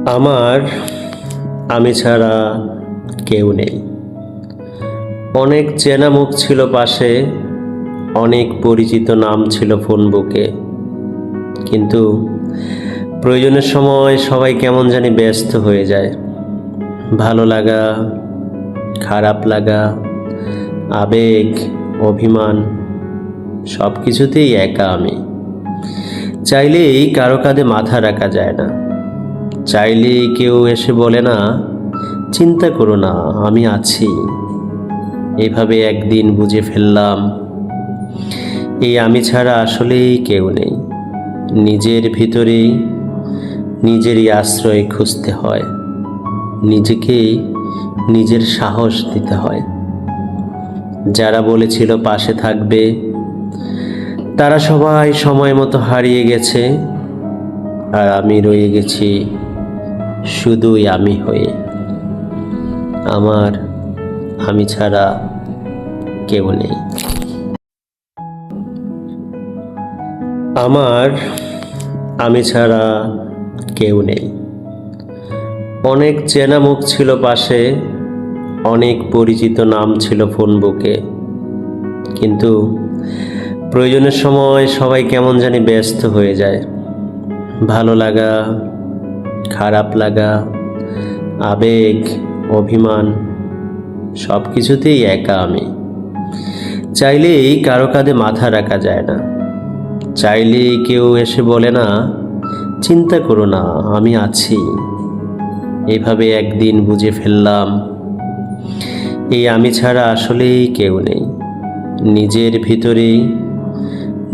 আমার আমি ছাড়া কেউ নেই। অনেক চেনা মুখ ছিল পাশে, অনেক পরিচিত নাম ছিল ফোন বুকে, কিন্তু প্রয়োজনের সময় সবাই কেমন জানি ব্যস্ত হয়ে যায়। ভালো লাগা, খারাপ লাগা, আবেগ, অভিমান, সব কিছুতেই একা আমি। চাইলেই কারো কাঁধে মাথা রাখা যায় না, চাইলেই কেউ এসে বলে না চিন্তা করো না আমি আছি। এভাবে একদিন বুঝে ফেললাম, এই আমি ছাড়া আসলেই কেউ নেই। নিজের ভিতরেই নিজেরই আশ্রয় খুঁজতে হয়, নিজেকেই নিজের সাহস দিতে হয়। যারা বলেছিল পাশে থাকবে, তারা সবাই সময় মতো হারিয়ে গেছে, আর আমি রয়ে গেছি শুধুই আমি হয়ে। আমার আমি ছাড়া কেউ নেই। আমার আমি ছাড়া কেউ নেই। অনেক চেনা মুখ ছিল পাশে, অনেক পরিচিত নাম ছিল ফোন বুকে, কিন্তু প্রয়োজনের সময় সবাই কেমন জানি ব্যস্ত হয়ে যায়। ভালো লাগা, খারাপ লাগা, আবেগ, অভিমান, সব কিছুতেই একা আমি। চাইলেই কারো কাঁধে মাথা রাখা যায় না, চাইলেই কেউ এসে বলে না চিন্তা করো না আমি আছি। এভাবে একদিন বুঝে ফেললাম, এই আমি ছাড়া আসলেই কেউ নেই। নিজের ভিতরেই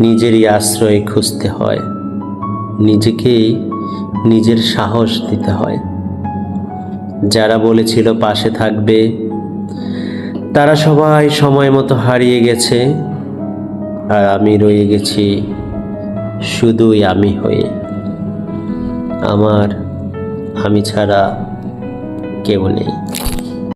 নিজেরই আশ্রয় খুঁজতে হয়, নিজেকেই নিজের সাহস দিতে হয়। যারা বলেছিল পাশে থাকবে, তারা সবাই সময় মতো হারিয়ে গেছে, আর আমি রয়ে গেছি শুধুই আমি হয়ে। আমার আমি ছাড়া কেউ নেই।